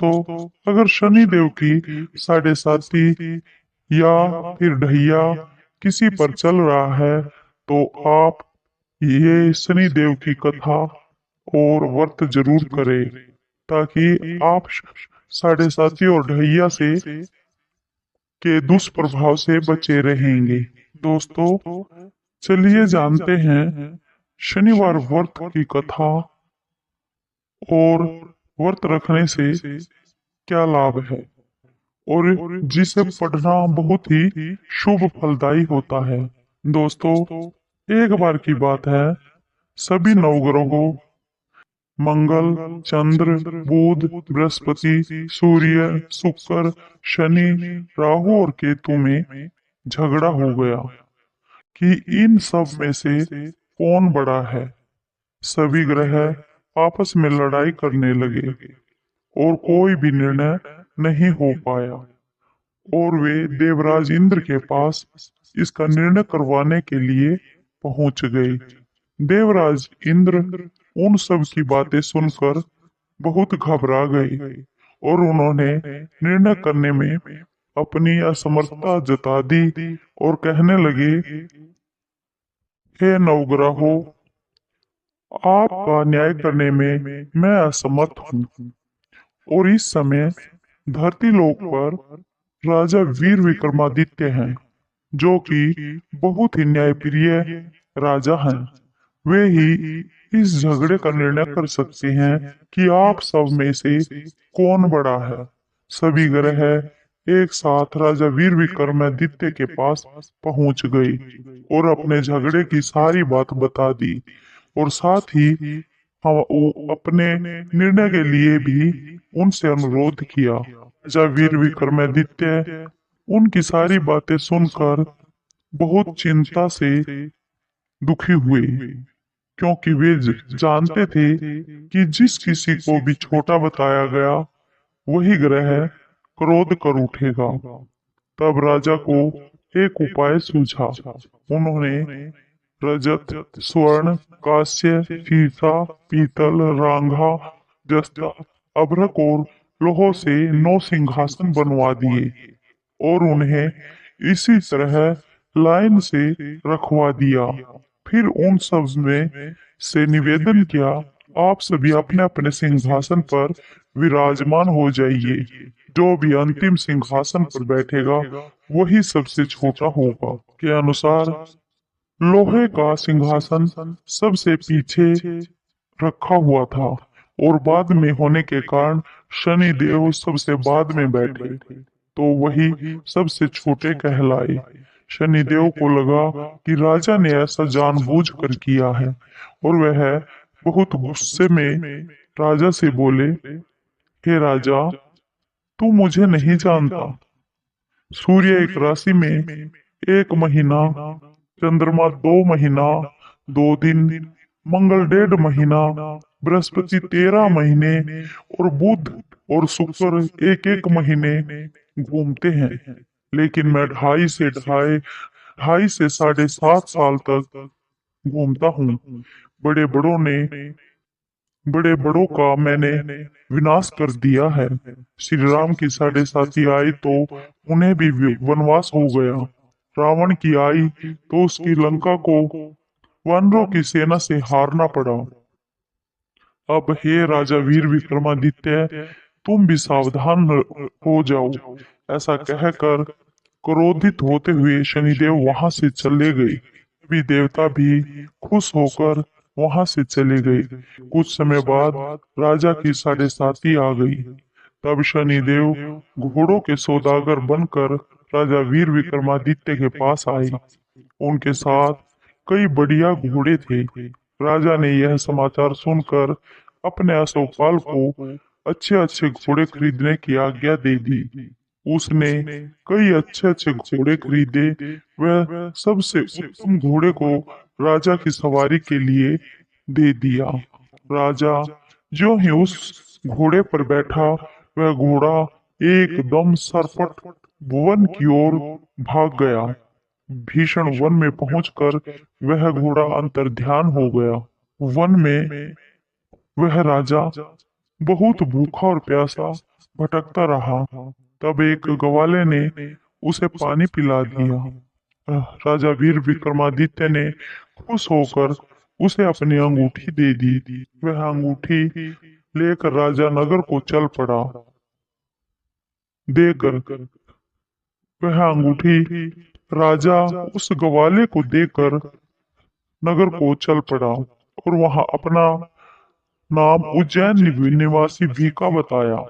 दोस्तों, अगर शनि देव की साढ़े साती या फिर ढैया किसी पर चल रहा है तो आप ये शनि देव की कथा और व्रत जरूर करें ताकि आप साढ़े साती और ढैया से के दुष्प्रभाव से बचे रहेंगे। दोस्तों, चलिए जानते हैं शनिवार व्रत की कथा और व्रत रखने से क्या लाभ है और जिसे पढ़ना बहुत ही शुभ फलदायी होता है। दोस्तों, एक बार की बात है, सभी नवग्रहों मंगल, चंद्र, बुध, बृहस्पति, सूर्य, शुक्र, शनि, राहु और केतु में झगड़ा हो गया कि इन सब में से कौन बड़ा है। सभी ग्रह आपस में लड़ाई करने लगे और कोई भी निर्णय नहीं हो पाया और वे देवराज इंद्र के पास इसका निर्णय करवाने के लिए पहुंच गए। देवराज इंद्र उन सब की बातें सुनकर बहुत घबरा गए और उन्होंने निर्णय करने में अपनी असमर्थता जता दी और कहने लगे, हे नवग्रहों, आपका न्याय करने में मैं असमर्थ हूँ। और इस समय धरती लोक पर राजा वीर विक्रमादित्य हैं, जो कि बहुत ही न्यायप्रिय राजा हैं। वे ही इस झगड़े का निर्णय कर सकते हैं कि आप सब में से कौन बड़ा है। सभी ग्रह एक साथ राजा वीर विक्रमादित्य के पास पहुंच गए और अपने झगड़े की सारी बात बता दी और साथ ही हम अपने निर्णय के लिए भी उनसे अनुरोध किया। राजा वीर विक्रमादित्य उनकी सारी बातें सुनकर बहुत चिंता से दुखी हुए, क्योंकि वे जानते थे कि जिस किसी को भी छोटा बताया गया वही ग्रह क्रोध कर उठेगा। तब राजा को एक उपाय सूझा। उन्होंने रजत, स्वर्ण, कांस्य, सीसा, पीतल, रांगा, जस्ता, अभ्रक और लोहों से 9 सिंहासन बनवा दिए और उन्हें इसी तरह लाइन से रखवा दिया। फिर उन सब में से निवेदन किया, आप सभी अपने अपने सिंहासन पर विराजमान हो जाइए। जो भी अंतिम सिंहासन पर बैठेगा वही सबसे छोटा होगा। के अनुसार लोहे का सिंहासन सबसे पीछे रखा हुआ था और बाद में होने के कारण शनि देव सबसे बाद में बैठे, तो वही सबसे छोटे कहलाए। शनिदेव को लगा कि राजा ने ऐसा जानबूझकर किया है और वह बहुत गुस्से में राजा से बोले, हे राजा, तू मुझे नहीं जानता। सूर्य एक राशि में 1 महीना, चंद्रमा 2 महीना 2 दिन, मंगल 1.5 महीना, बृहस्पति 13 महीने और बुध और शुक्र 1-1 महीने घूमते हैं। लेकिन मैं ढाई से 7.5 साल तक घूमता हूँ। बड़े बड़ों ने बड़े बड़ों का मैंने विनाश कर दिया है। श्री राम की साढ़े साथी आई तो उन्हें भी वनवास हो गया। रावण की आई तो उसकी लंका को वानरों की सेना से हारना पड़ा। अब हे राजा वीर विक्रमादित्य, तुम भी सावधान हो जाओ। ऐसा कहकर क्रोधित होते हुए शनिदेव वहां से चले गए। सभी देवता भी खुश होकर वहां से चले गए। कुछ समय बाद राजा की साढ़े साती आ गई। तब शनिदेव घोड़ों के सौदागर बनकर राजा वीर विक्रमादित्य के पास आए। उनके साथ कई बढ़िया घोड़े थे। राजा ने यह समाचार सुनकर अपने अश्वपाल को अच्छे अच्छे घोड़े खरीदने की आज्ञा दे दी। उसने कई अच्छे अच्छे घोड़े खरीदे। वह सबसे उत्तम घोड़े को राजा की सवारी के लिए दे दिया। राजा जो ही उस घोड़े पर बैठा, वह घोड़ा एकदम सरपट वन की ओर भाग गया। भीषण वन में पहुंचकर वह घोड़ा अंतर्ध्यान हो गया। वन में वह राजा बहुत भूखा और प्यासा भटकता रहा। तब एक ग्वाले ने उसे पानी पिला दिया। राजा वीर विक्रमादित्य ने खुश होकर उसे अपनी अंगूठी दे दी। वह अंगूठी लेकर राजा नगर को चल पड़ा। देकर वह अंगूठी राजा उस ग्वाले को देकर नगर को चल पड़ा और वहां अपना नाम उज्जैन निवासी भीका बताया।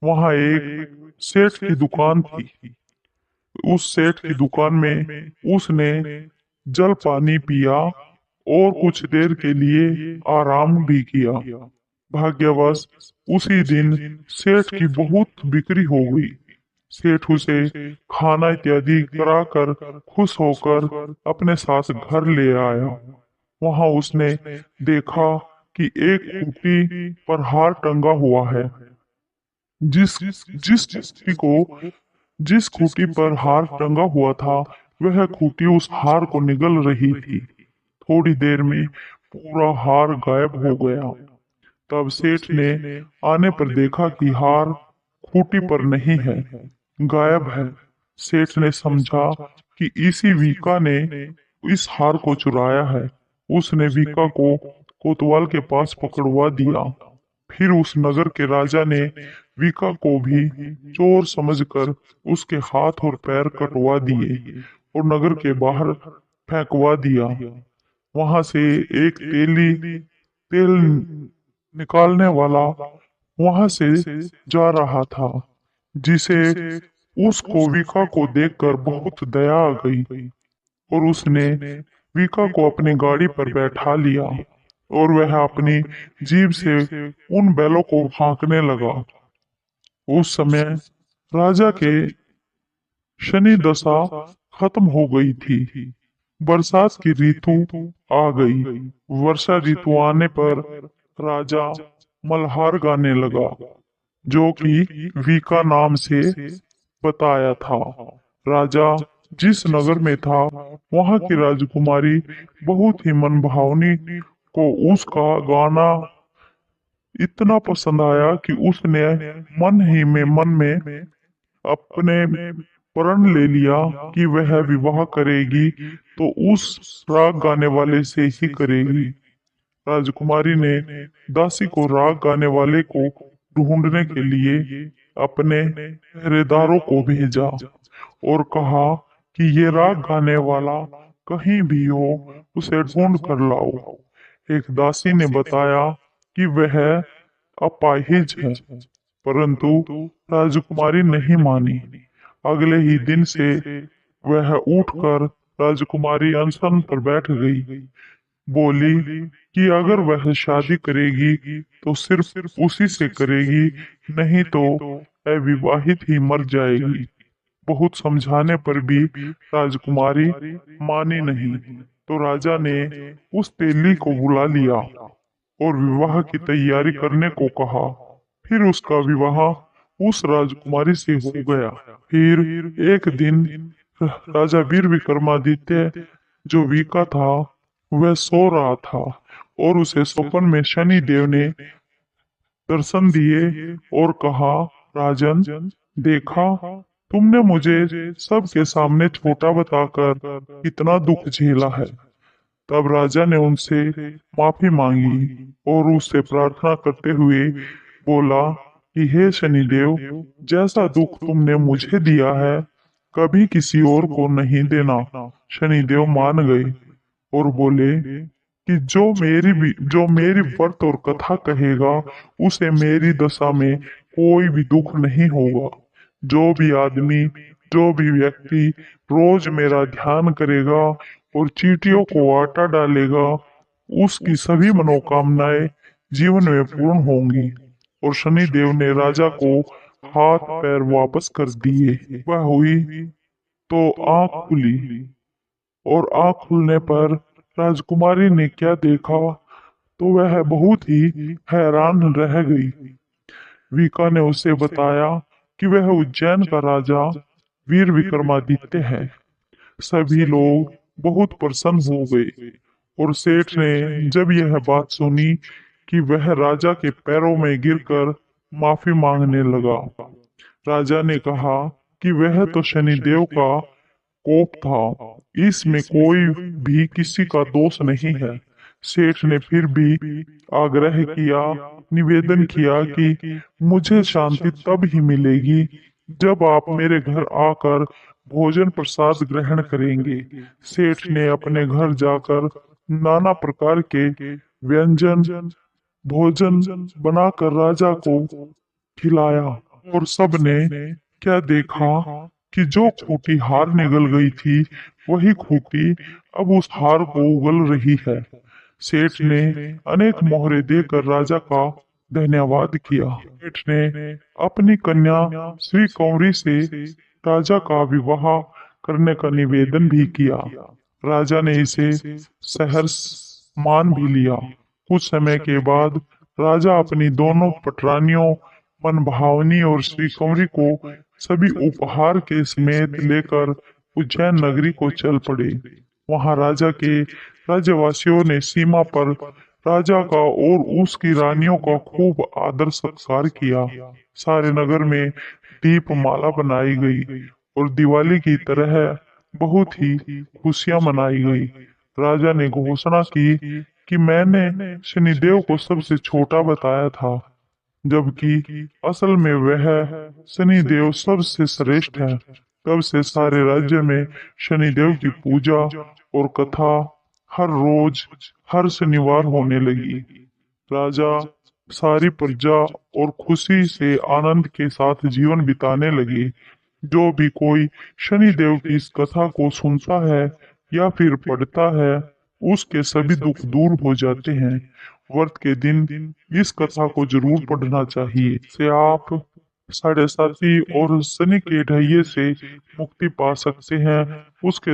वहां एक सेठ की दुकान थी। उस सेठ की दुकान में उसने जल पानी पिया और कुछ देर के लिए आराम भी किया। भाग्यवश उसी दिन सेठ की बहुत बिक्री हो गई। सेठ उसे खाना इत्यादि कराकर खुश होकर अपने साथ घर ले आया। वहां उसने देखा कि एक खूंटी पर हार टंगा हुआ है। जिस जिस खूंटी को जिस खूंटी पर हार टंगा हुआ था, वह खूंटी उस हार को निगल रही थी। थोड़ी देर में पूरा हार गायब हो गया। तब सेठ ने आने पर देखा कि हार खूंटी पर नहीं है, गायब है। सेठ ने समझा कि इसी वीका ने इस हार को चुराया है। उसने वीका को कोतवाल के पास पकड़वा दिया। फिर उस नगर के राजा ने वीका को भी चोर समझकर उसके हाथ और पैर कटवा दिए और नगर के बाहर फेंकवा दिया। वहां से एक तेल निकालने वाला वहां से जा रहा था, जिसे उसको वीका को देखकर बहुत दया आ गई और उसने वीका को अपनी गाड़ी पर बैठा लिया और वह अपनी जीभ से उन बैलों को हाँकने लगा। उस समय राजा के शनि दशा खत्म हो गई थी। बरसात की ऋतु आ गई। वर्षा ऋतु आने पर राजा मल्हार गाने लगा, जो कि वीका नाम से बताया था। राजा जिस नगर में था, वहां की राजकुमारी बहुत ही मनभावनी को उसका गाना इतना पसंद आया कि उसने मन में अपने प्रण ले लिया कि वह विवाह करेगी तो उस राग गाने वाले से ही करेगी। राजकुमारी ने दासी को राग गाने वाले को ढूंढने के लिए अपने पहरेदारों को भेजा और कहा कि ये राग गाने वाला कहीं भी हो, उसे ढूंढ कर लाओ। एक दासी ने बताया कि वह अपाहिज है, परंतु राजकुमारी नहीं मानी। अगले ही दिन से वह उठकर राजकुमारी अनशन पर बैठ गई। बोली कि अगर वह शादी करेगी तो सिर्फ उसी से करेगी, नहीं तो अविवाहित ही मर जाएगी। बहुत समझाने पर भी राजकुमारी मानी नहीं, तो राजा ने उस तेली को बुला लिया और विवाह की तैयारी करने को कहा। फिर उसका विवाह उस राजकुमारी से हो गया। फिर एक दिन राजा वीर विक्रमादित्य जो वीका था, वह सो रहा था और उसे स्वप्न में शनि देव ने दर्शन दिए और कहा, राजन, देखा, तुमने मुझे सबके सामने छोटा बताकर इतना दुख झेला है। तब राजा ने उनसे माफी मांगी और उससे प्रार्थना करते हुए बोला कि हे शनिदेव, जैसा दुख तुमने मुझे दिया है, कभी किसी और को नहीं देना। शनिदेव मान गए और बोले कि जो मेरी व्रत और कथा कहेगा, उसे मेरी दशा में कोई भी दुख नहीं होगा। जो भी व्यक्ति रोज मेरा ध्यान करेगा और चींटियों को आटा डालेगा, उसकी सभी मनोकामनाएं जीवन में पूर्ण होंगी। और शनि देव ने राजा को हाथ पैर वापस कर दिए। वह हुई तो आंख खुली और आंख खुलने पर राजकुमारी ने क्या देखा तो वह बहुत ही हैरान रह गई। वीका ने उसे बताया कि वह उज्जैन का राजा वीर विक्रमादित्य है। सभी लोग बहुत प्रसन्न हो गए और सेठ ने जब यह बात सुनी कि वह राजा के पैरों में गिरकर माफी मांगने लगा। राजा ने कहा कि वह तो शनिदेव का कोप था, इसमें कोई भी किसी का दोष नहीं है। सेठ ने फिर भी आग्रह किया, निवेदन किया कि मुझे शांति तब ही मिलेगी जब आप मेरे घर आकर भोजन प्रसाद ग्रहण करेंगे। सेठ ने अपने घर जाकर नाना प्रकार के व्यंजन भोजन बनाकर राजा को खिलाया, और सबने क्या देखा कि जो खूंटी हार निगल गई थी, वही खूंटी अब उस हार को उगल रही है। सेठ ने अनेक मोहरे देकर राजा का धन्यवाद किया। सेठ ने अपनी कन्या श्री कंवरी से राजा का विवाह करने का निवेदन भी किया। राजा ने इसे सहर्ष मान भी लिया। कुछ समय के बाद राजा अपनी दोनों पटरानियों मनभावनी और श्री कंवरी को सभी उपहार के समेत लेकर उज्जैन नगरी को चल पड़े। वहां राजा के राज्यवासियों ने सीमा पर राजा का और उसकी रानियों का खूब आदर सत्कार किया। सारे नगर में दीपमाला बनाई गई और दिवाली की तरह बहुत ही खुशियां मनाई गई। राजा ने घोषणा की कि मैंने शनिदेव को सबसे छोटा बताया था, जबकि असल में वह शनिदेव सबसे श्रेष्ठ है। तब से सारे राज्य में शनिदेव की पूजा और कथा हर रोज हर शनिवार होने लगी। राजा, सारी प्रजा और खुशी से आनंद के साथ जीवन बिताने लगे। जो भी कोई शनिदेव की इस कथा को सुनता है या फिर पढ़ता है, उसके सभी दुख दूर हो जाते हैं। व्रत के दिन इस कथा को जरूर पढ़ना चाहिए। से आप साढ़े साथी और शनि के ढहिये से मुक्ति पा सकते हैं। उसके